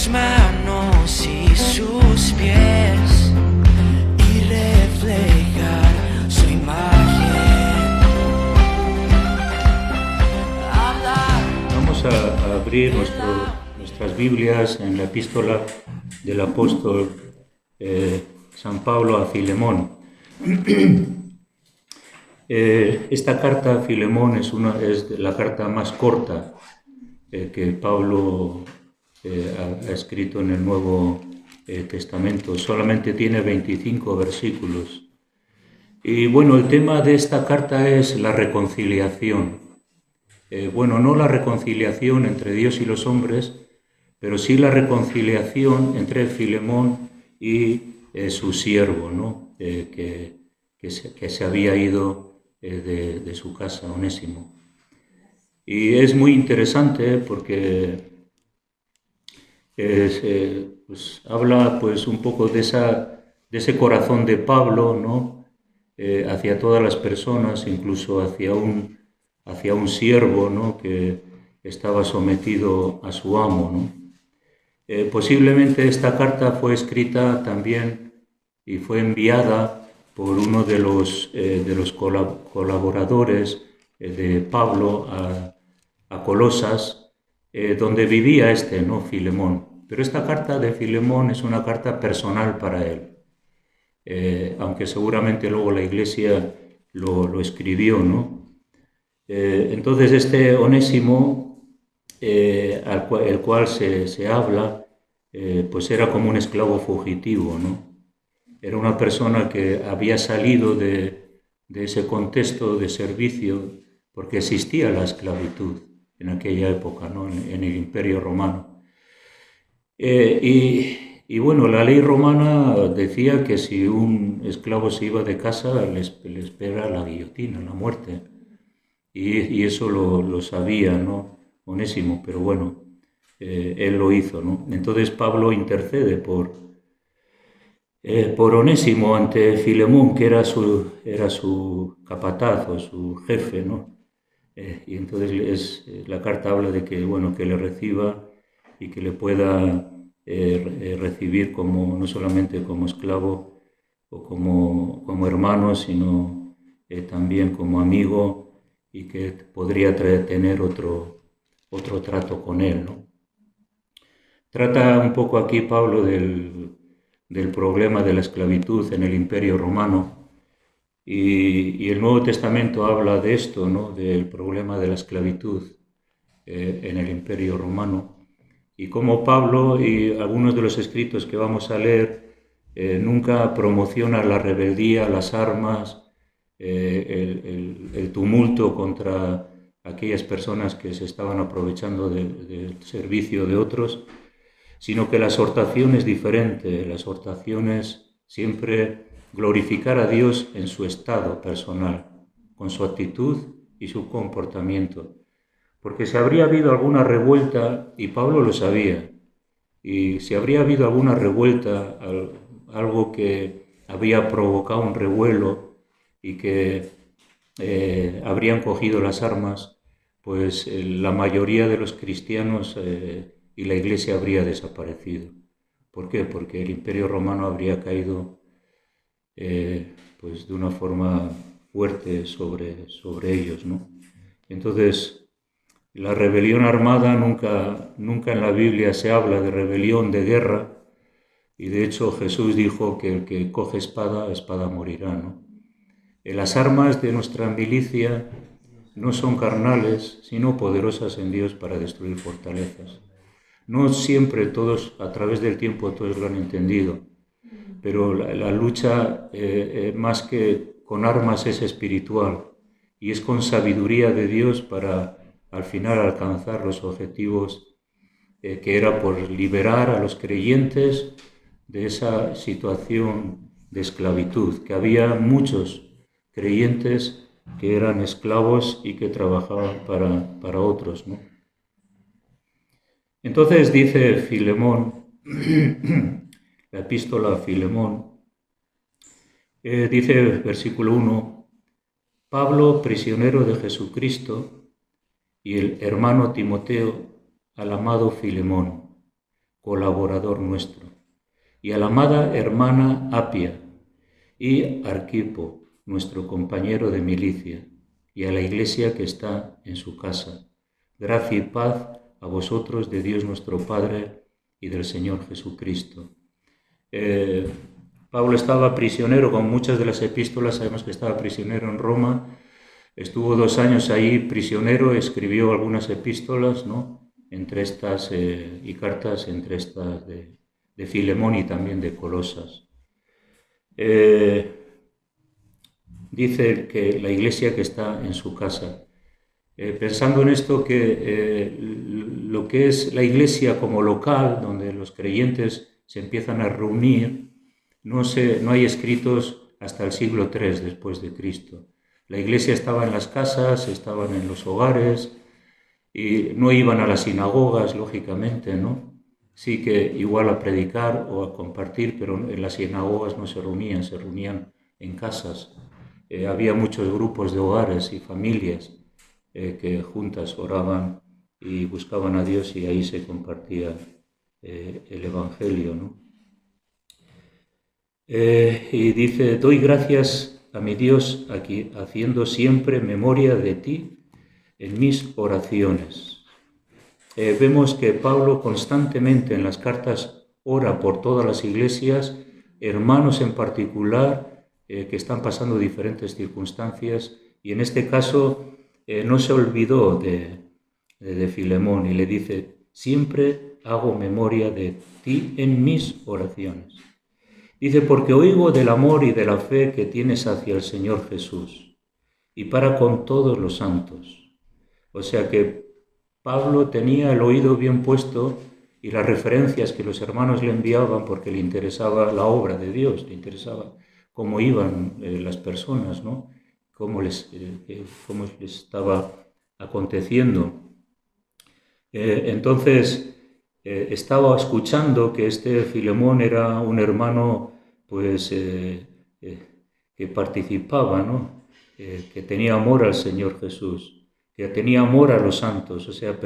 sus manos y sus pies y reflejar su imagen. Vamos a abrir nuestras Biblias en la epístola del apóstol San Pablo a Filemón. Esta carta a Filemón es la carta más corta que Pablo ha escrito en el Nuevo Testamento. Solamente tiene 25 versículos. Y bueno, el tema de esta carta es la reconciliación. No la reconciliación entre Dios y los hombres, pero sí la reconciliación entre Filemón y su siervo, ¿no? que se había ido de su casa, Onésimo. Y es muy interesante porque habla pues un poco de ese corazón de Pablo, ¿no? Hacia todas las personas, incluso hacia un siervo, ¿no? Que estaba sometido a su amo, ¿no? Posiblemente esta carta fue escrita también y fue enviada por uno de los colaboradores de Pablo a Colosas, donde vivía ¿no? Filemón. Pero esta carta de Filemón es una carta personal para él, aunque seguramente luego la Iglesia lo escribió, ¿no? Entonces este Onésimo, el cual se habla, pues era como un esclavo fugitivo, ¿no? Era una persona que había salido de ese contexto de servicio, porque existía la esclavitud en aquella época, ¿no? En el Imperio Romano. Y bueno, la ley romana decía que si un esclavo se iba de casa, le espera la guillotina, la muerte. Y eso lo sabía, ¿no? Onésimo, pero bueno, él lo hizo, ¿no? Entonces Pablo intercede por Onésimo ante Filemón, que era su capataz o su jefe, ¿no? Y entonces la carta habla de que, bueno, que le reciba y que le pueda recibir no solamente como esclavo o como hermano, sino también como amigo, y que podría tener otro trato con él, ¿no? Trata un poco aquí Pablo del problema de la esclavitud en el Imperio Romano, y el Nuevo Testamento habla de esto, ¿no? Del problema de la esclavitud en el Imperio Romano, y cómo Pablo y algunos de los escritos que vamos a leer nunca promocionan la rebeldía, las armas, el tumulto contra aquellas personas que se estaban aprovechando del servicio de otros, sino que la exhortación es diferente. La exhortación es siempre glorificar a Dios en su estado personal, con su actitud y su comportamiento. Porque si habría habido alguna revuelta, y Pablo lo sabía, y si habría habido alguna revuelta, algo que había provocado un revuelo y que habrían cogido las armas, pues la mayoría de los cristianos y la Iglesia habría desaparecido. ¿Por qué? Porque el Imperio Romano habría caído pues de una forma fuerte sobre ellos, ¿no? Entonces, la rebelión armada nunca en la Biblia se habla de rebelión, de guerra, y de hecho Jesús dijo que el que coge espada morirá, ¿no? Las armas de nuestra milicia no son carnales, sino poderosas en Dios para destruir fortalezas. No siempre a través del tiempo todos lo han entendido, pero la lucha más que con armas es espiritual, y es con sabiduría de Dios para al final alcanzar los objetivos que era por liberar a los creyentes de esa situación de esclavitud, que había muchos creyentes que eran esclavos y que trabajaban para otros, ¿no? Entonces dice Filemón, la epístola a Filemón, dice versículo 1, Pablo, prisionero de Jesucristo, y el hermano Timoteo, al amado Filemón, colaborador nuestro, y a la amada hermana Apia, y Arquipo, nuestro compañero de milicia, y a la iglesia que está en su casa. Gracia y paz a vosotros de Dios nuestro Padre y del Señor Jesucristo. Pablo estaba prisionero, con muchas de las epístolas sabemos que estaba prisionero en Roma, estuvo 2 años ahí prisionero, escribió algunas epístolas, ¿no? Entre estas y cartas, entre estas de Filemón y también de Colosas. Dice que la iglesia que está en su casa. Pensando en esto, que lo que es la iglesia como local, donde los creyentes se empiezan a reunir, no hay escritos hasta el siglo III después de Cristo. La iglesia estaba en las casas, estaban en los hogares, y no iban a las sinagogas, lógicamente, ¿no? Sí que igual a predicar o a compartir, pero en las sinagogas no se reunían en casas. Había muchos grupos de hogares y familias que juntas oraban y buscaban a Dios, y ahí se compartía el Evangelio, ¿no? Y dice: doy gracias a mi Dios aquí, haciendo siempre memoria de ti en mis oraciones. Vemos que Pablo constantemente en las cartas ora por todas las iglesias, hermanos en particular, que están pasando diferentes circunstancias, y en este caso no se olvidó de Filemón, y le dice: siempre hago memoria de ti en mis oraciones. Dice: porque oigo del amor y de la fe que tienes hacia el Señor Jesús y para con todos los santos. O sea que Pablo tenía el oído bien puesto, y las referencias que los hermanos le enviaban, porque le interesaba la obra de Dios, le interesaba cómo iban las personas, ¿no? Cómo les estaba aconteciendo. Entonces estaba escuchando que este Filemón era un hermano pues que participaba, ¿no? Que tenía amor al Señor Jesús, que tenía amor a los santos, o sea,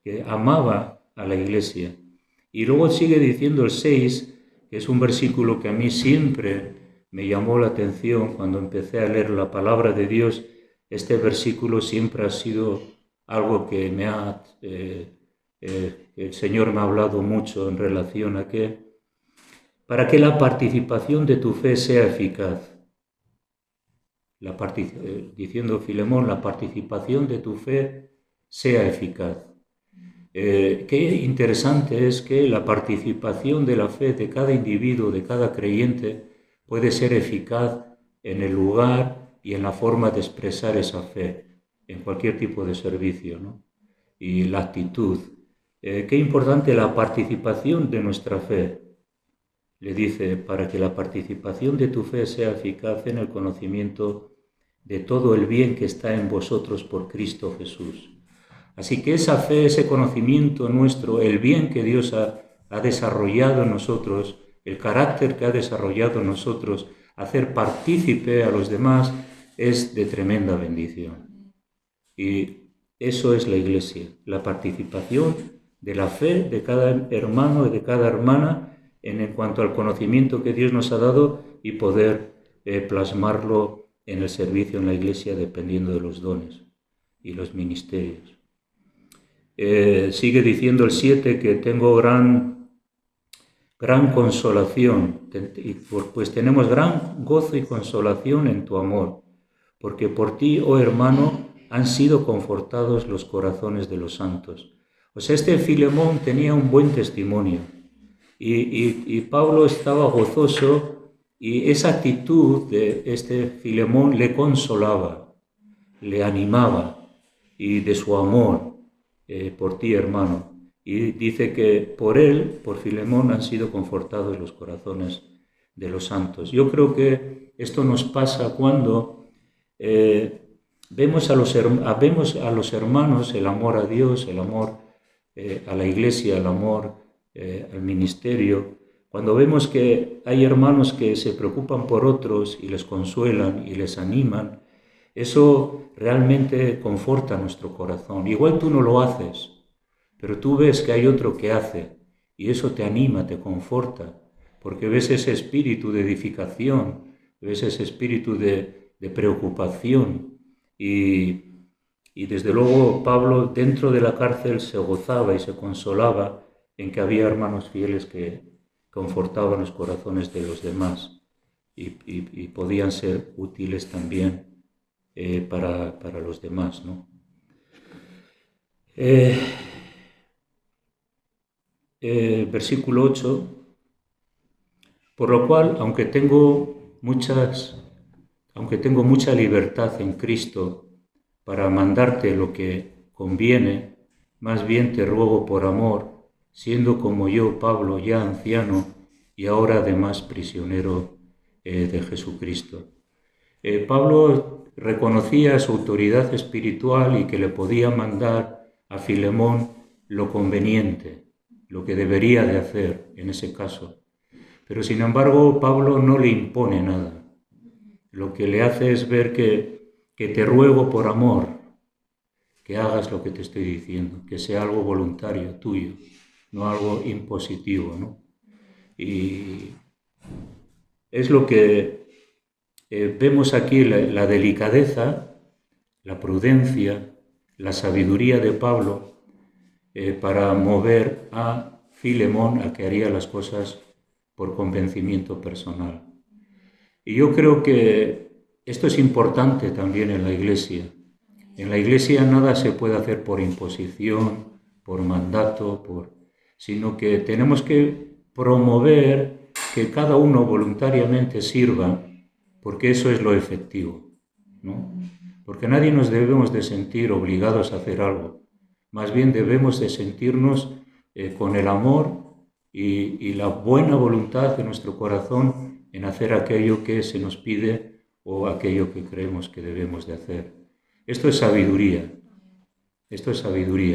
que amaba a la iglesia. Y luego sigue diciendo el 6, que es un versículo que a mí siempre me llamó la atención cuando empecé a leer la palabra de Dios. Este versículo siempre ha sido algo que el Señor me ha hablado mucho en relación a que, para que la participación de tu fe sea eficaz. Diciendo Filemón, la participación de tu fe sea eficaz. Qué interesante es que la participación de la fe de cada individuo, de cada creyente, puede ser eficaz en el lugar y en la forma de expresar esa fe, en cualquier tipo de servicio, ¿no? Y la actitud. Qué importante la participación de nuestra fe. Le dice: para que la participación de tu fe sea eficaz en el conocimiento de todo el bien que está en vosotros por Cristo Jesús. Así que esa fe, ese conocimiento nuestro, el bien que Dios ha desarrollado en nosotros, el carácter que ha desarrollado en nosotros, hacer partícipe a los demás, es de tremenda bendición. Y eso es la iglesia, la participación de la fe de cada hermano y de cada hermana en cuanto al conocimiento que Dios nos ha dado, y poder plasmarlo en el servicio en la iglesia dependiendo de los dones y los ministerios. Sigue diciendo el 7 que tengo gran consolación, pues tenemos gran gozo y consolación en tu amor, porque por ti, oh hermano, han sido confortados los corazones de los santos. O sea, este Filemón tenía un buen testimonio, y Pablo estaba gozoso, y esa actitud de este Filemón le consolaba, le animaba, y de su amor por ti, hermano. Y dice que por él, por Filemón, han sido confortados los corazones de los santos. Yo creo que esto nos pasa cuando vemos a los hermanos, el amor a Dios, el amor a la iglesia, el amor al ministerio. Cuando vemos que hay hermanos que se preocupan por otros y les consuelan y les animan, eso realmente conforta nuestro corazón. Igual tú no lo haces, pero tú ves que hay otro que hace, y eso te anima, te conforta, porque ves ese espíritu de edificación, ves ese espíritu de preocupación y desde luego Pablo dentro de la cárcel se gozaba y se consolaba en que había hermanos fieles que confortaban los corazones de los demás y podían ser útiles también para los demás, ¿no? Versículo 8, por lo cual, aunque tengo mucha libertad en Cristo para mandarte lo que conviene, más bien te ruego por amor, siendo como yo, Pablo, ya anciano y ahora además prisionero de Jesucristo. Pablo reconocía su autoridad espiritual y que le podía mandar a Filemón lo conveniente, lo que debería de hacer en ese caso. Pero sin embargo, Pablo no le impone nada. Lo que le hace es ver que te ruego por amor, que hagas lo que te estoy diciendo, que sea algo voluntario tuyo, no algo impositivo, ¿no? Y es lo que vemos aquí, la delicadeza, la prudencia, la sabiduría de Pablo para mover a Filemón a que haría las cosas por convencimiento personal. Y yo creo que esto es importante también en la Iglesia. En la Iglesia nada se puede hacer por imposición, por mandato, sino que tenemos que promover que cada uno voluntariamente sirva, porque eso es lo efectivo, ¿no? Porque nadie nos debemos de sentir obligados a hacer algo. Más bien debemos de sentirnos con el amor y la buena voluntad de nuestro corazón en hacer aquello que se nos pide o aquello que creemos que debemos de hacer. Esto es sabiduría,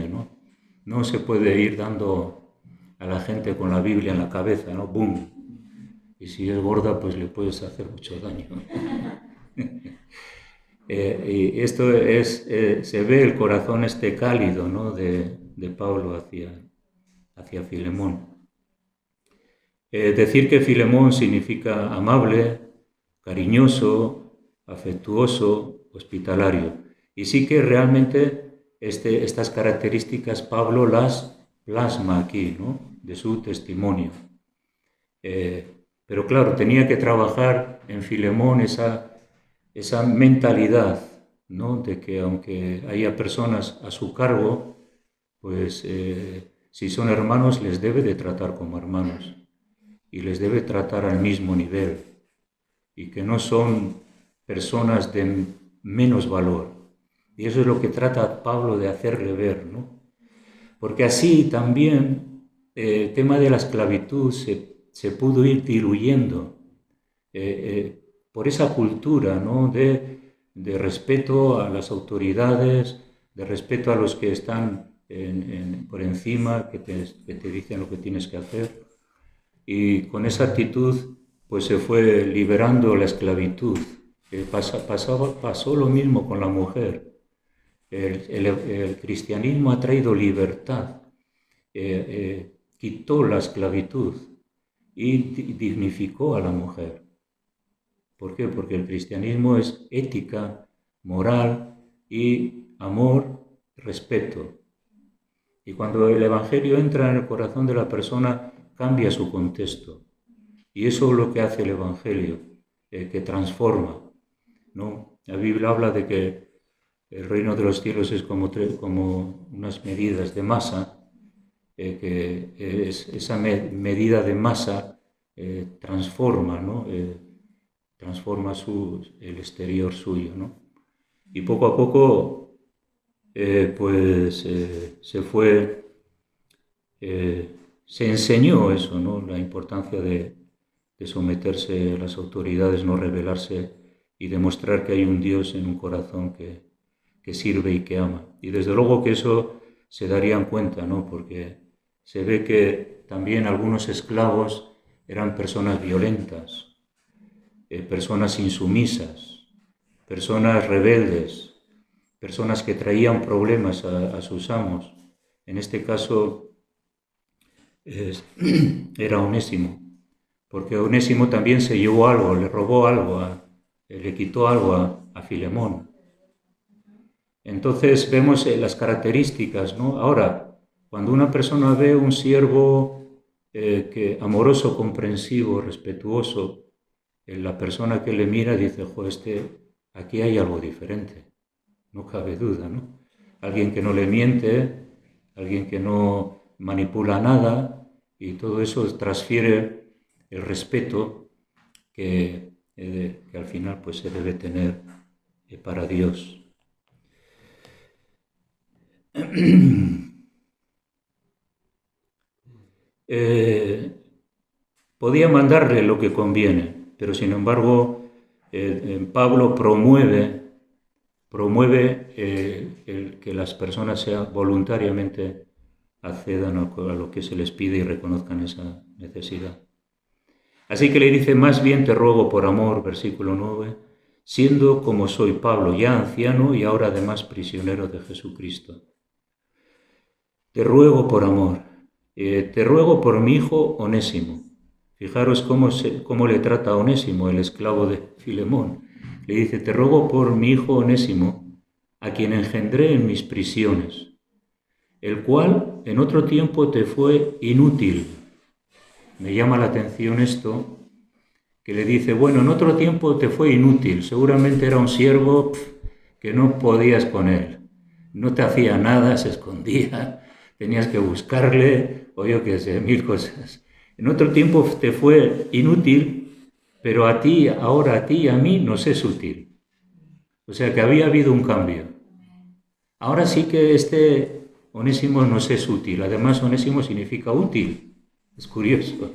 ¿no? No se puede ir dando a la gente con la Biblia en la cabeza, ¿no? ¡Bum! Y si es gorda, pues le puedes hacer mucho daño. Y esto se ve el corazón cálido, ¿no? de Pablo hacia Filemón. Decir que Filemón significa amable, cariñoso, afectuoso, hospitalario. Y sí que realmente estas características Pablo las plasma aquí, ¿no? De su testimonio. Pero claro, tenía que trabajar en Filemón esa mentalidad, ¿no? De que aunque haya personas a su cargo, pues si son hermanos les debe de tratar como hermanos y les debe tratar al mismo nivel y que no son personas de menos valor. Y eso es lo que trata Pablo de hacerle ver, ¿no? Porque así también el tema de la esclavitud se pudo ir diluyendo por esa cultura, ¿no? de respeto a las autoridades, de respeto a los que están por encima, que te dicen lo que tienes que hacer. Y con esa actitud pues se fue liberando la esclavitud. Pasó lo mismo con la mujer. El cristianismo ha traído libertad, quitó la esclavitud y dignificó a la mujer. ¿Por qué? Porque el cristianismo es ética, moral y amor, respeto. Y cuando el Evangelio entra en el corazón de la persona, cambia su contexto. Y eso es lo que hace el Evangelio, que transforma, ¿no? La Biblia habla de que el reino de los cielos es como unas medidas de masa, que esa medida de masa transforma, ¿no? Transforma el exterior suyo, ¿no? Y poco a poco se enseñó eso, ¿no? La importancia de someterse a las autoridades, no rebelarse y demostrar que hay un Dios en un corazón que sirve y que ama. Y desde luego que eso se darían cuenta, ¿no? Porque se ve que también algunos esclavos eran personas violentas, personas insumisas, personas rebeldes, personas que traían problemas a sus amos. En este caso, era Onésimo, porque Onésimo también se llevó algo, le robó algo, le quitó algo a Filemón. Entonces vemos las características, ¿no? Ahora, cuando una persona ve un siervo amoroso, comprensivo, respetuoso, la persona que le mira dice, aquí hay algo diferente, no cabe duda, ¿no? Alguien que no le miente, alguien que no manipula nada, y todo eso transfiere el respeto que al final pues, se debe tener para Dios. Podía mandarle lo que conviene, pero sin embargo Pablo promueve que las personas voluntariamente accedan a lo que se les pide y reconozcan esa necesidad. Así que le dice, más bien te ruego por amor, versículo 9, siendo como soy Pablo, ya anciano y ahora además prisionero de Jesucristo. Te ruego por amor, te ruego por mi hijo Onésimo. Fijaros cómo le trata a Onésimo, el esclavo de Filemón. Le dice, te ruego por mi hijo Onésimo, a quien engendré en mis prisiones, el cual en otro tiempo te fue inútil. Me llama la atención esto, que le dice, bueno, en otro tiempo te fue inútil, seguramente era un siervo que no podías con él, no te hacía nada, se escondía, tenías que buscarle, o yo qué sé, mil cosas. En otro tiempo te fue inútil, pero ahora a ti y a mí nos es útil. O sea que había habido un cambio. Ahora sí que este Onésimo nos es útil. Además, Onésimo significa útil. Es curioso.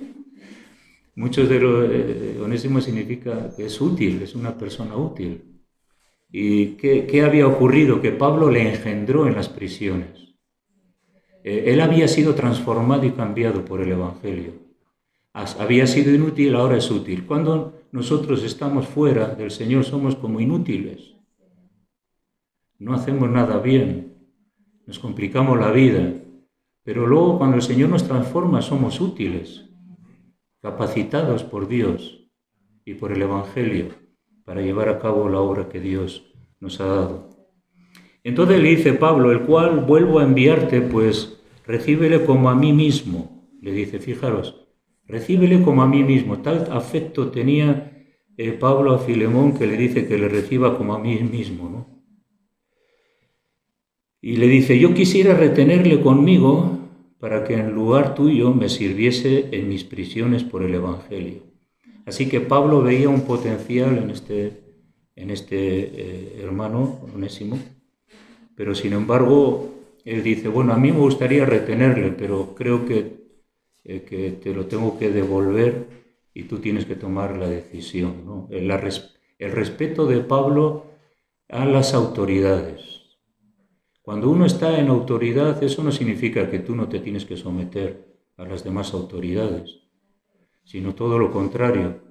Muchos de los Onésimo significa que es útil, es una persona útil. ¿Y qué había ocurrido? Que Pablo le engendró en las prisiones. Él había sido transformado y cambiado por el Evangelio. Había sido inútil, ahora es útil. Cuando nosotros estamos fuera del Señor somos como inútiles. No hacemos nada bien, nos complicamos la vida, pero luego cuando el Señor nos transforma somos útiles, capacitados por Dios y por el Evangelio para llevar a cabo la obra que Dios nos ha dado. Entonces le dice Pablo, el cual vuelvo a enviarte, pues recíbele como a mí mismo. Le dice, fijaros, recíbele como a mí mismo. Tal afecto tenía Pablo a Filemón que le dice que le reciba como a mí mismo, ¿no? Y le dice, yo quisiera retenerle conmigo para que en lugar tuyo me sirviese en mis prisiones por el Evangelio. Así que Pablo veía un potencial en este hermano Onésimo, pero sin embargo él dice, bueno, a mí me gustaría retenerle, pero creo que te lo tengo que devolver y tú tienes que tomar la decisión, ¿no? El respeto de Pablo a las autoridades. Cuando uno está en autoridad, eso no significa que tú no te tienes que someter a las demás autoridades, sino todo lo contrario,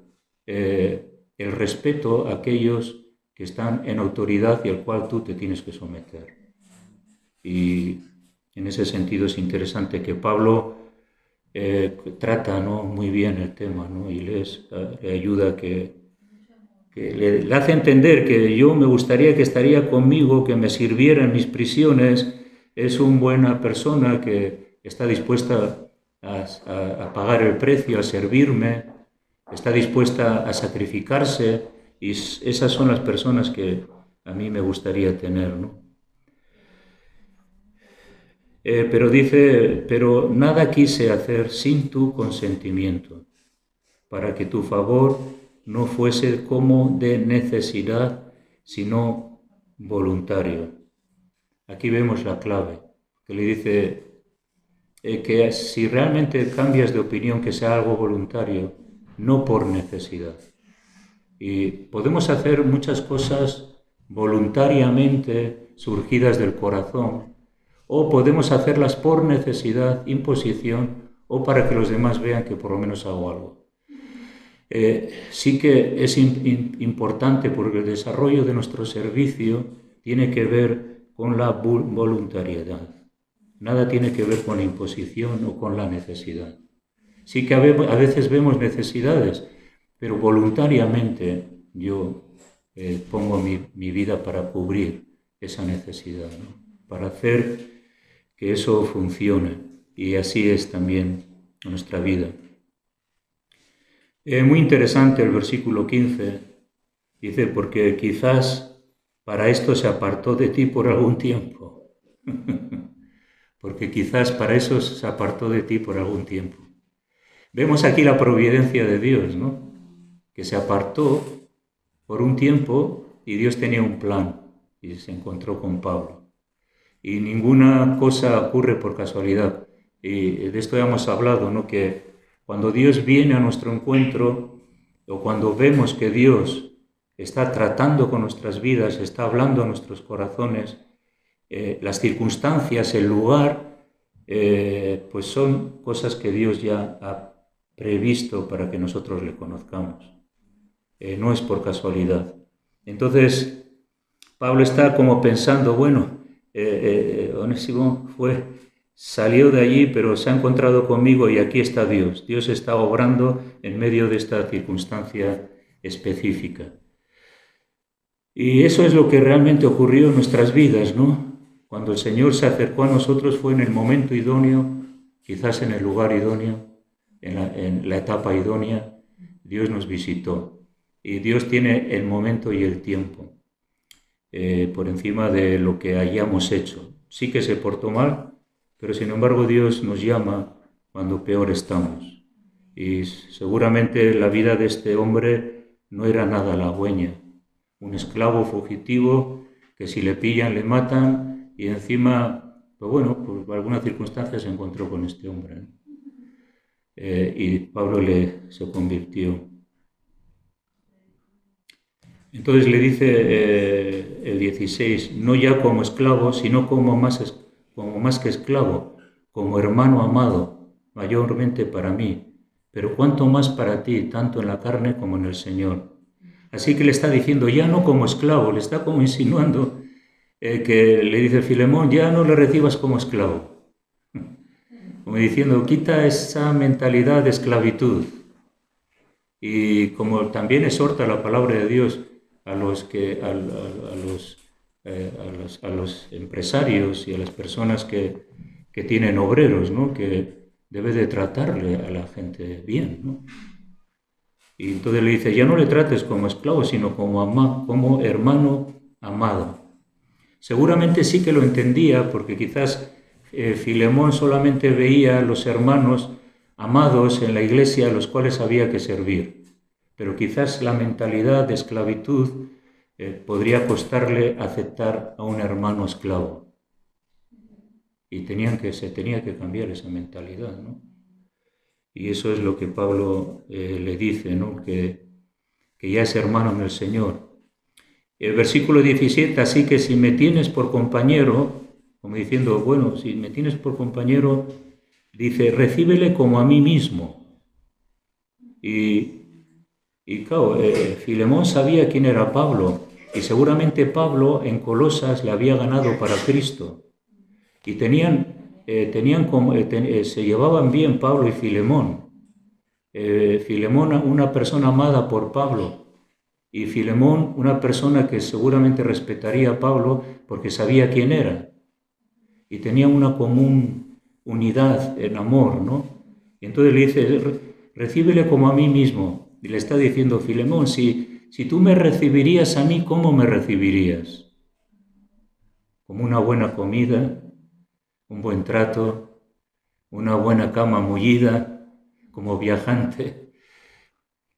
el respeto a aquellos que están en autoridad y al cual tú te tienes que someter. Y en ese sentido es interesante que Pablo trata, ¿no?, muy bien el tema, ¿no?, y le ayuda que le hace entender que yo me gustaría que estaría conmigo, que me sirviera en mis prisiones, es una buena persona que está dispuesta a pagar el precio, a servirme, está dispuesta a sacrificarse, y esas son las personas que a mí me gustaría tener, ¿no? Pero dice, pero nada quise hacer sin tu consentimiento, para que tu favor no fuese como de necesidad, sino voluntario. Aquí vemos la clave, que le dice que si realmente cambias de opinión, que sea algo voluntario, no por necesidad. Y podemos hacer muchas cosas voluntariamente surgidas del corazón, o podemos hacerlas por necesidad, imposición, o para que los demás vean que por lo menos hago algo. Sí que es importante porque el desarrollo de nuestro servicio tiene que ver con la voluntariedad. nada tiene que ver con la imposición o con la necesidad. Sí que a veces vemos necesidades, pero voluntariamente yo pongo mi vida para cubrir esa necesidad, ¿no? Para hacer que eso funcione. Y así es también nuestra vida. Muy interesante el versículo 15. Dice, porque quizás para esto se apartó de ti por algún tiempo. Porque quizás para eso se apartó de ti por algún tiempo. Vemos aquí la providencia de Dios, ¿no? Que se apartó por un tiempo y Dios tenía un plan y se encontró con Pablo. Y ninguna cosa ocurre por casualidad. Y de esto ya hemos hablado, ¿no? Que cuando Dios viene a nuestro encuentro o cuando vemos que Dios está tratando con nuestras vidas, está hablando a nuestros corazones, las circunstancias, el lugar, pues son cosas que Dios ya ha previsto para que nosotros le conozcamos. No es por casualidad. Entonces, Pablo está como pensando, bueno, Onésimo salió de allí, pero se ha encontrado conmigo y aquí está Dios. Dios está obrando en medio de esta circunstancia específica. Y eso es lo que realmente ocurrió en nuestras vidas, ¿no? Cuando el Señor se acercó a nosotros fue en el momento idóneo, quizás en el lugar idóneo, en la etapa idónea. Dios nos visitó. Y Dios tiene el momento y el tiempo por encima de lo que hayamos hecho. Sí que se portó mal, pero sin embargo Dios nos llama cuando peor estamos. Y seguramente la vida de este hombre no era nada halagüeña. Un esclavo fugitivo que si le pillan le matan y encima, pues bueno, por alguna circunstancia se encontró con este hombre, ¿no? Y Pablo se convirtió. Entonces le dice el 16, no ya como esclavo, sino como más que esclavo, como hermano amado, mayormente para mí, pero cuanto más para ti, tanto en la carne como en el Señor. Así que le está diciendo, ya no como esclavo, le está como insinuando que le dice Filemón, ya no le recibas como esclavo. Como diciendo, quita esa mentalidad de esclavitud. Y como también exhorta la palabra de Dios a los empresarios y a las personas que tienen obreros, ¿no? Que debe de tratarle a la gente bien, ¿no? Y entonces le dice, ya no le trates como esclavo, sino como hermano amado. Seguramente sí que lo entendía, porque quizás Filemón solamente veía a los hermanos amados en la iglesia a los cuales había que servir. Pero quizás la mentalidad de esclavitud podría costarle aceptar a un hermano esclavo. Y se tenía que cambiar esa mentalidad, ¿no? Y eso es lo que Pablo le dice, ¿no? Que ya es hermano en el Señor. El versículo 17, así que si me tienes por compañero, como diciendo, bueno, si me tienes por compañero, dice, recíbele como a mí mismo. Y claro, Filemón sabía quién era Pablo, y seguramente Pablo en Colosas le había ganado para Cristo. Y se llevaban bien Pablo y Filemón. Filemón, una persona amada por Pablo, y Filemón, una persona que seguramente respetaría a Pablo porque sabía quién era. Y tenían una común unidad en amor, ¿no? Y entonces le dice, recíbele como a mí mismo. Y le está diciendo, Filemón, si tú me recibirías a mí, ¿cómo me recibirías? Como una buena comida, un buen trato, una buena cama mullida, como viajante.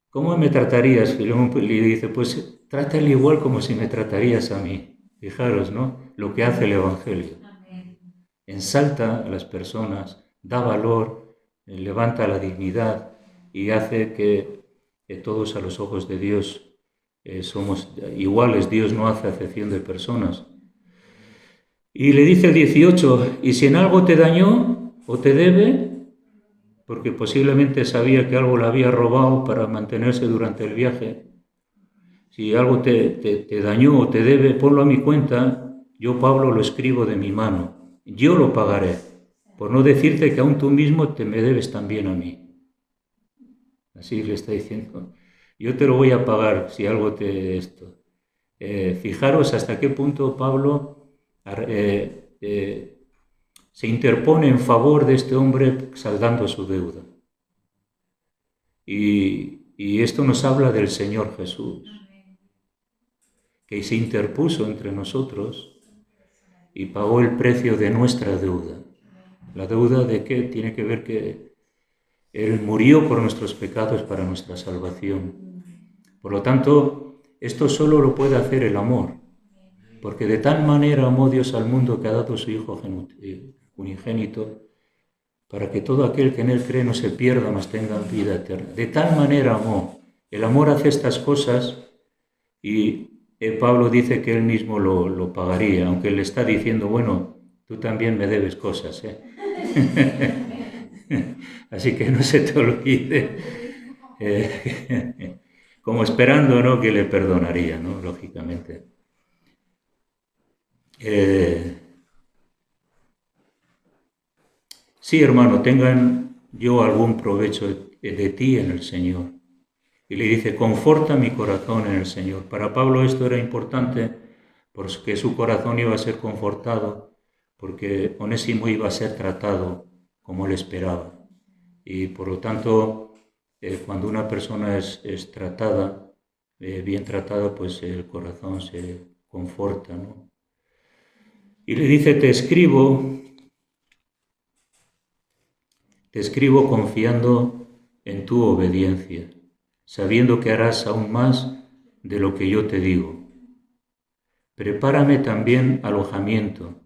¿Cómo me tratarías? Filemón le dice, pues trátale igual como si me tratarías a mí. Fijaros, ¿no? Lo que hace el Evangelio. Ensalta a las personas, da valor, levanta la dignidad y hace que todos a los ojos de Dios somos iguales. Dios no hace acepción de personas. Y le dice el 18, y si en algo te dañó o te debe, porque posiblemente sabía que algo le había robado para mantenerse durante el viaje, si algo te dañó o te debe, ponlo a mi cuenta, yo Pablo lo escribo de mi mano, yo lo pagaré. por no decirte que aún tú mismo te me debes también a mí. Así le está diciendo, yo te lo voy a pagar si algo te esto. Fijaros hasta qué punto Pablo se interpone en favor de este hombre saldando su deuda. Y esto nos habla del Señor Jesús, que se interpuso entre nosotros y pagó el precio de nuestra deuda. ¿La deuda de qué? Tiene que ver que Él murió por nuestros pecados para nuestra salvación. Por lo tanto, esto solo lo puede hacer el amor, porque de tal manera amó Dios al mundo que ha dado a su Hijo unigénito, para que todo aquel que en Él cree no se pierda, mas tenga vida eterna. De tal manera amó. El amor hace estas cosas y Pablo dice que él mismo lo pagaría, aunque le está diciendo, bueno, tú también me debes cosas, ¿eh? Así que no se te olvide, como esperando, ¿no?, que le perdonaría, ¿no?, lógicamente. Sí, hermano, tengan yo algún provecho de ti en el Señor. Y le dice, conforta mi corazón en el Señor. Para Pablo esto era importante porque su corazón iba a ser confortado, porque Onésimo iba a ser tratado como él esperaba. Y por lo tanto, cuando una persona es tratada, bien tratada, pues el corazón se conforta, ¿no? Y le dice, te escribo confiando en tu obediencia, sabiendo que harás aún más de lo que yo te digo. Prepárame también alojamiento,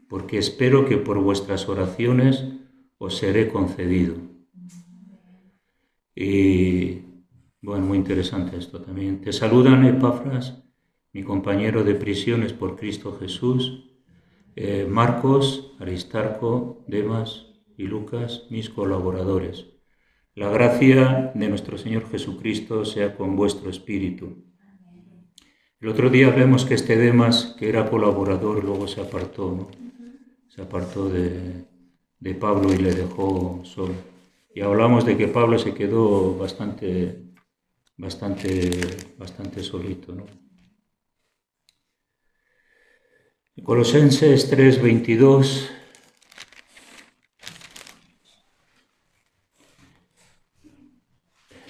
porque espero que por vuestras oraciones os seré concedido. Y bueno, muy interesante esto también. Te saludan Epafras, mi compañero de prisiones por Cristo Jesús, Marcos, Aristarco, Demas y Lucas, mis colaboradores. La gracia de nuestro Señor Jesucristo sea con vuestro espíritu. El otro día vemos que este Demas, que era colaborador, luego se apartó, ¿no? Se apartó de Pablo y le dejó solo. Y hablamos de que Pablo se quedó bastante solito, ¿no? Colosenses 3:22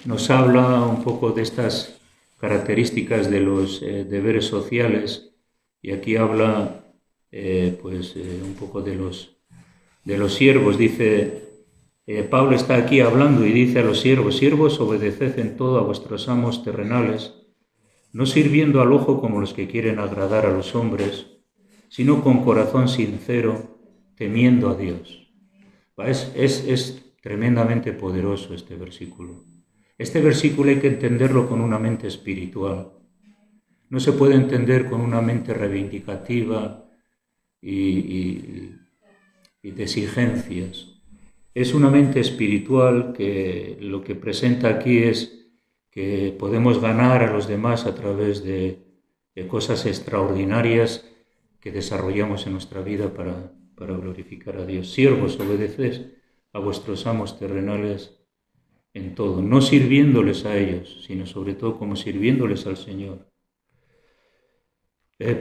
nos habla un poco de estas características de los deberes sociales, y aquí habla un poco de los siervos. Dice, Pablo está aquí hablando y dice a los siervos, obedeced en todo a vuestros amos terrenales, no sirviendo al ojo como los que quieren agradar a los hombres, sino con corazón sincero, temiendo a Dios. Es tremendamente poderoso este versículo. Este versículo hay que entenderlo con una mente espiritual. No se puede entender con una mente reivindicativa y de exigencias. Es una mente espiritual que lo que presenta aquí es que podemos ganar a los demás a través de cosas extraordinarias que desarrollamos en nuestra vida para glorificar a Dios. Siervos, obedeced a vuestros amos terrenales en todo, no sirviéndoles a ellos, sino sobre todo como sirviéndoles al Señor.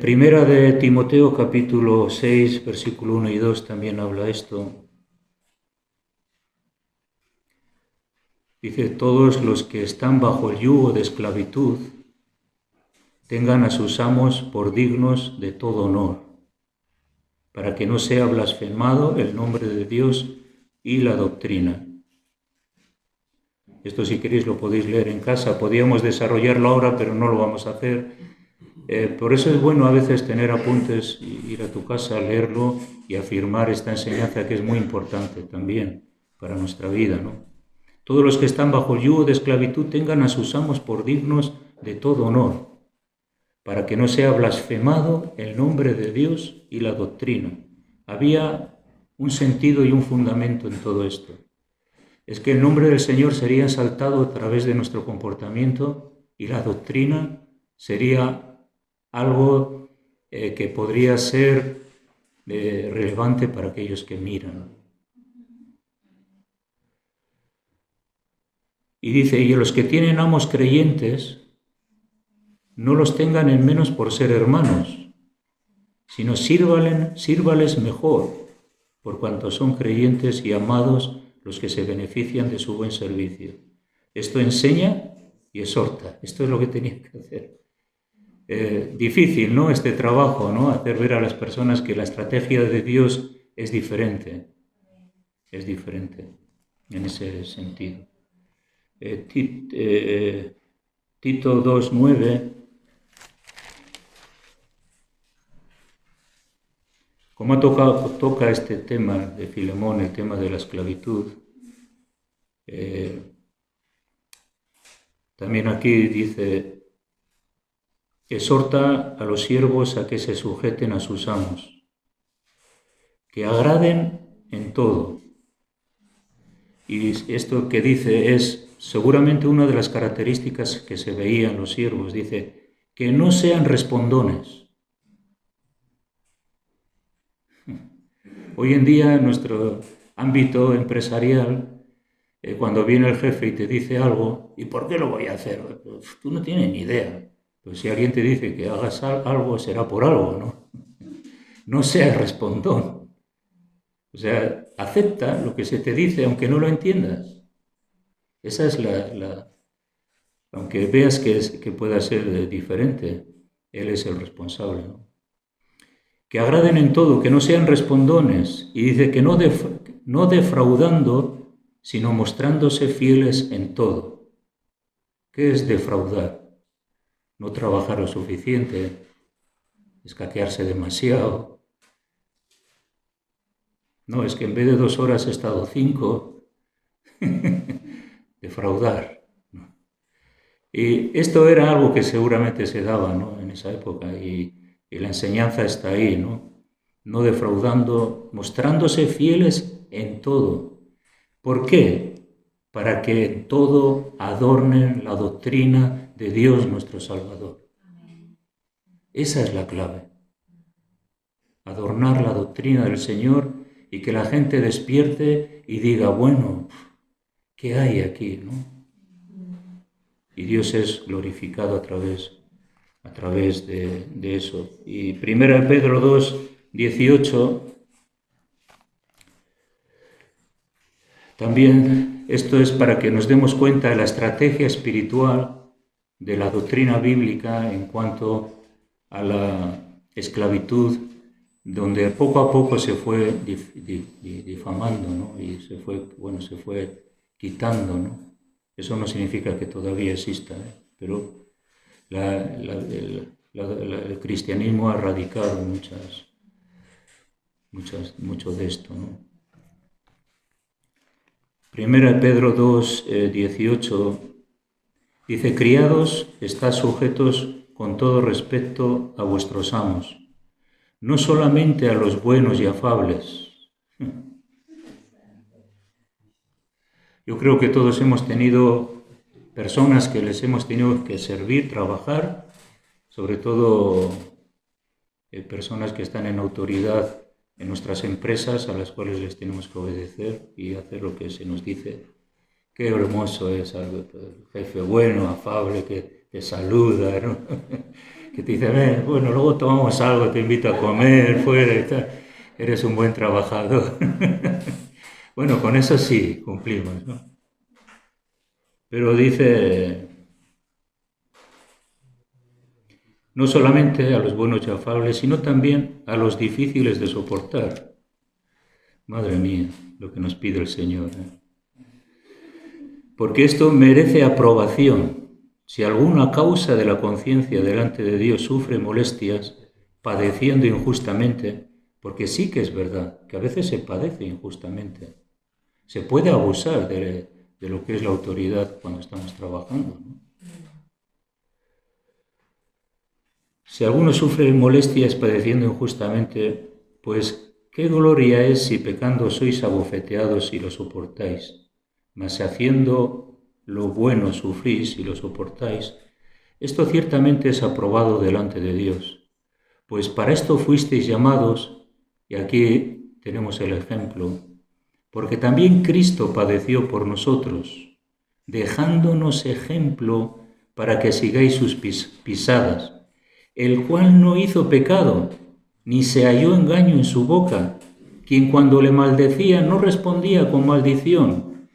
Primera de Timoteo, capítulo 6, versículo 1 y 2, también habla esto. Dice, todos los que están bajo el yugo de esclavitud tengan a sus amos por dignos de todo honor, para que no sea blasfemado el nombre de Dios y la doctrina. Esto, si queréis, lo podéis leer en casa. Podíamos desarrollarlo ahora, pero no lo vamos a hacer. Por eso es bueno a veces tener apuntes, ir a tu casa, leerlo y afirmar esta enseñanza que es muy importante también para nuestra vida, ¿no? Todos los que están bajo el yugo de esclavitud tengan a sus amos por dignos de todo honor, para que no sea blasfemado el nombre de Dios y la doctrina. Había un sentido y un fundamento en todo esto. Es que el nombre del Señor sería exaltado a través de nuestro comportamiento y la doctrina sería algo que podría ser relevante para aquellos que miran. Y dice, y a los que tienen amos creyentes, no los tengan en menos por ser hermanos, sino sírvales mejor, por cuanto son creyentes y amados los que se benefician de su buen servicio. Esto enseña y exhorta. Esto es lo que tenía que hacer. Difícil, ¿no? Este trabajo, ¿no? Hacer ver a las personas que la estrategia de Dios es diferente. Es diferente en ese sentido. Tito 2:9. Como toca este tema de Filemón, el tema de la esclavitud, también aquí dice, exhorta a los siervos a que se sujeten a sus amos, que agraden en todo. Y esto que dice es seguramente una de las características que se veía en los siervos. Dice, que no sean respondones. Hoy en día en nuestro ámbito empresarial, cuando viene el jefe y te dice algo, ¿y por qué lo voy a hacer? Pues tú no tienes ni idea. Pues si alguien te dice que hagas algo, será por algo, ¿no? No seas respondón. O sea, acepta lo que se te dice aunque no lo entiendas. Esa es aunque veas que pueda ser diferente, él es el responsable, ¿no? Que agraden en todo, que no sean respondones. Y dice que no defraudando, sino mostrándose fieles en todo. ¿Qué es defraudar? No trabajar lo suficiente, escaquearse demasiado. No, es que en vez de 2 horas he estado 5. Defraudar. Y esto era algo que seguramente se daba, ¿no? En esa época, y la enseñanza está ahí, ¿no? No defraudando, mostrándose fieles en todo. ¿Por qué? Para que en todo adornen la doctrina de Dios nuestro Salvador. Esa es la clave. Adornar la doctrina del Señor y que la gente despierte y diga, bueno, ¿qué hay aquí, no? Y Dios es glorificado a través de eso. Y 1 Pedro 2:18, también esto es para que nos demos cuenta de la estrategia espiritual de la doctrina bíblica en cuanto a la esclavitud, donde poco a poco se fue difamando, ¿no? Y se fue quitando, ¿no? Eso no significa que todavía exista, pero el cristianismo ha erradicado mucho de esto, ¿no? 1 Pedro 2:18 dice, criados, estad sujetos con todo respeto a vuestros amos, no solamente a los buenos y afables. Yo creo que todos hemos tenido personas que les hemos tenido que servir, trabajar, sobre todo personas que están en autoridad en nuestras empresas, a las cuales les tenemos que obedecer y hacer lo que se nos dice. Qué hermoso es el jefe bueno, afable, que te saluda, ¿no? Que te dice, bueno, luego tomamos algo, te invito a comer, fuera y tal. Eres un buen trabajador. Bueno, con eso sí cumplimos, ¿no? Pero dice, no solamente a los buenos y afables, sino también a los difíciles de soportar. Madre mía, lo que nos pide el Señor, Porque esto merece aprobación. Si alguna causa de la conciencia delante de Dios sufre molestias, padeciendo injustamente, porque sí que es verdad que a veces se padece injustamente. Se puede abusar de lo que es la autoridad cuando estamos trabajando, ¿no? Si alguno sufre molestias padeciendo injustamente, pues qué gloria es si pecando sois abofeteados y lo soportáis. Mas si haciendo lo bueno sufrís y lo soportáis, esto ciertamente es aprobado delante de Dios. Pues para esto fuisteis llamados, y aquí tenemos el ejemplo, porque también Cristo padeció por nosotros, dejándonos ejemplo para que sigáis sus pisadas, el cual no hizo pecado, ni se halló engaño en su boca, quien cuando le maldecía no respondía con maldición.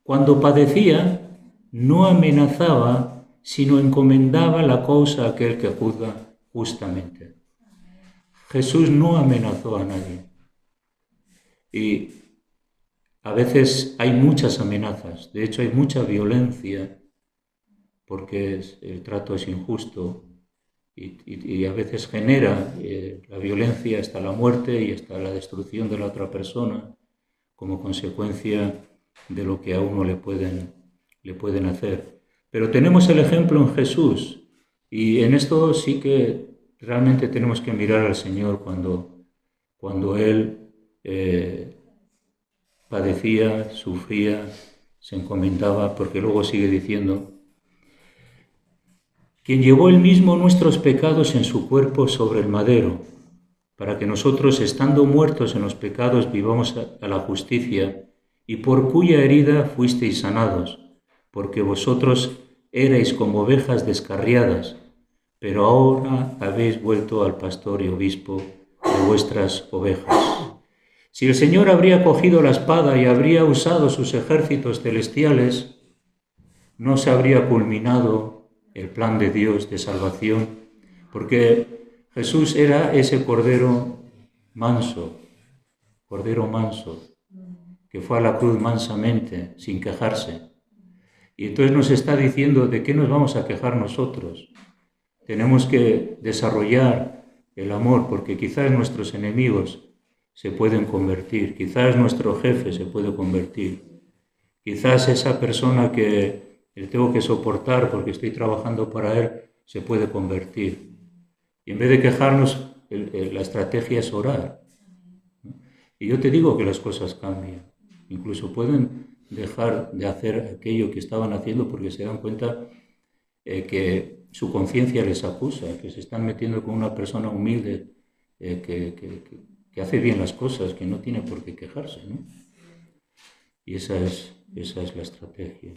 Cuando padecía, no amenazaba, sino encomendaba la causa a aquel que juzga justamente. Jesús no amenazó a nadie. Y a veces hay muchas amenazas, de hecho hay mucha violencia, porque el trato es injusto y a veces genera la violencia hasta la muerte y hasta la destrucción de la otra persona como consecuencia de lo que a uno le pueden hacer. Pero tenemos el ejemplo en Jesús y en esto sí que realmente tenemos que mirar al Señor cuando Él padecía, sufría, se encomendaba, porque luego sigue diciendo: quien llevó él mismo nuestros pecados en su cuerpo sobre el madero, para que nosotros, estando muertos en los pecados, vivamos a la justicia, y por cuya herida fuisteis sanados, porque vosotros erais como ovejas descarriadas, pero ahora habéis vuelto al pastor y obispo de vuestras ovejas. Si el Señor habría cogido la espada y habría usado sus ejércitos celestiales, no se habría culminado el plan de Dios de salvación, porque Jesús era ese cordero manso, que fue a la cruz mansamente, sin quejarse. Y entonces nos está diciendo: ¿de qué nos vamos a quejar nosotros? Tenemos que desarrollar el amor, porque quizás nuestros enemigos se pueden convertir, quizás nuestro jefe se puede convertir, quizás esa persona que le tengo que soportar porque estoy trabajando para él se puede convertir. Y en vez de quejarnos, la estrategia es orar. Y yo te digo que las cosas cambian. Incluso pueden dejar de hacer aquello que estaban haciendo porque se dan cuenta que su conciencia les acusa, que se están metiendo con una persona humilde que hace bien las cosas, que no tiene por qué quejarse, ¿no? Y esa es la estrategia.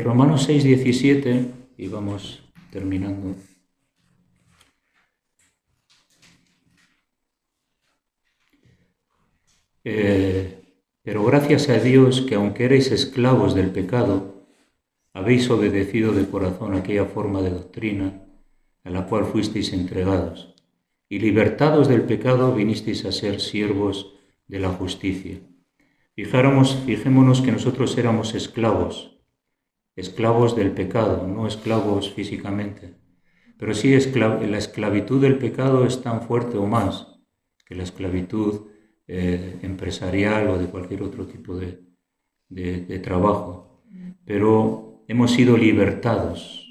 Romanos 6, 17, y vamos terminando. Pero gracias a Dios que aunque erais esclavos del pecado, habéis obedecido de corazón aquella forma de doctrina a la cual fuisteis entregados, y libertados del pecado vinisteis a ser siervos de la justicia. Fijémonos que nosotros éramos esclavos del pecado, no esclavos físicamente, pero sí la esclavitud del pecado es tan fuerte o más que la esclavitud empresarial o de cualquier otro tipo de trabajo. Pero hemos sido libertados.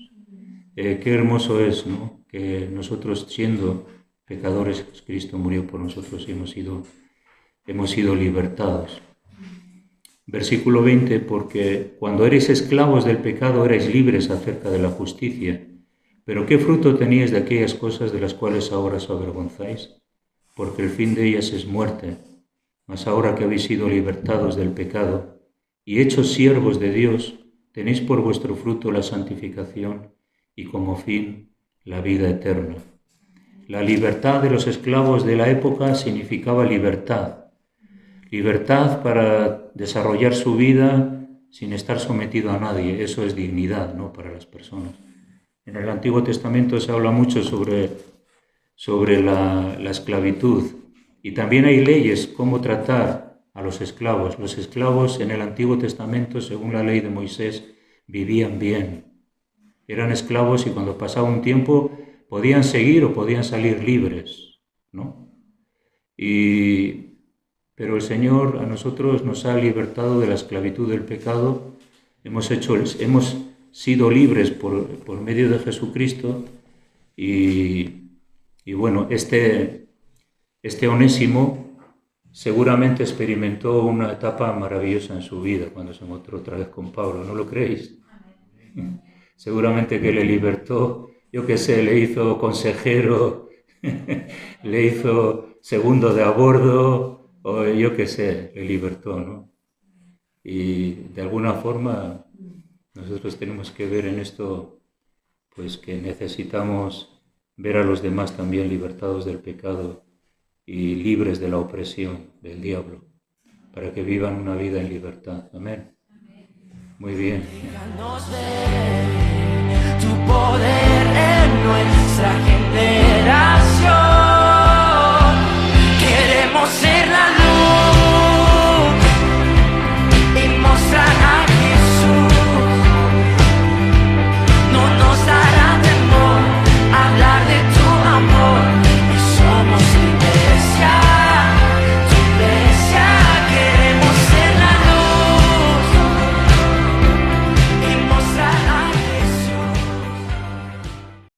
Qué hermoso es, ¿no?, que nosotros, siendo pecadores, Cristo murió por nosotros y hemos sido libertados. Versículo 20, porque cuando erais esclavos del pecado erais libres acerca de la justicia. Pero ¿qué fruto teníais de aquellas cosas de las cuales ahora os avergonzáis? Porque el fin de ellas es muerte. Mas ahora que habéis sido libertados del pecado y hechos siervos de Dios, tenéis por vuestro fruto la santificación y como fin la vida eterna. La libertad de los esclavos de la época significaba libertad para desarrollar su vida sin estar sometido a nadie. Eso es dignidad, ¿no?, para las personas. En el Antiguo Testamento se habla mucho sobre la esclavitud, y también hay leyes cómo tratar a los esclavos. Los esclavos en el Antiguo Testamento, según la ley de Moisés, vivían bien. Eran esclavos y cuando pasaba un tiempo podían seguir o podían salir libres, ¿no? Pero el Señor a nosotros nos ha libertado de la esclavitud del pecado. Hemos sido libres por medio de Jesucristo y bueno, este Onésimo seguramente experimentó una etapa maravillosa en su vida cuando se encontró otra vez con Pablo, ¿no lo creéis? seguramente que le libertó, yo qué sé, le hizo consejero, le hizo segundo de a bordo, o yo qué sé, le libertó, ¿no? Y de alguna forma nosotros tenemos que ver en esto, pues que necesitamos ver a los demás también libertados del pecado y libres de la opresión del diablo, para que vivan una vida en libertad. Amén. Muy bien. Déjanos ver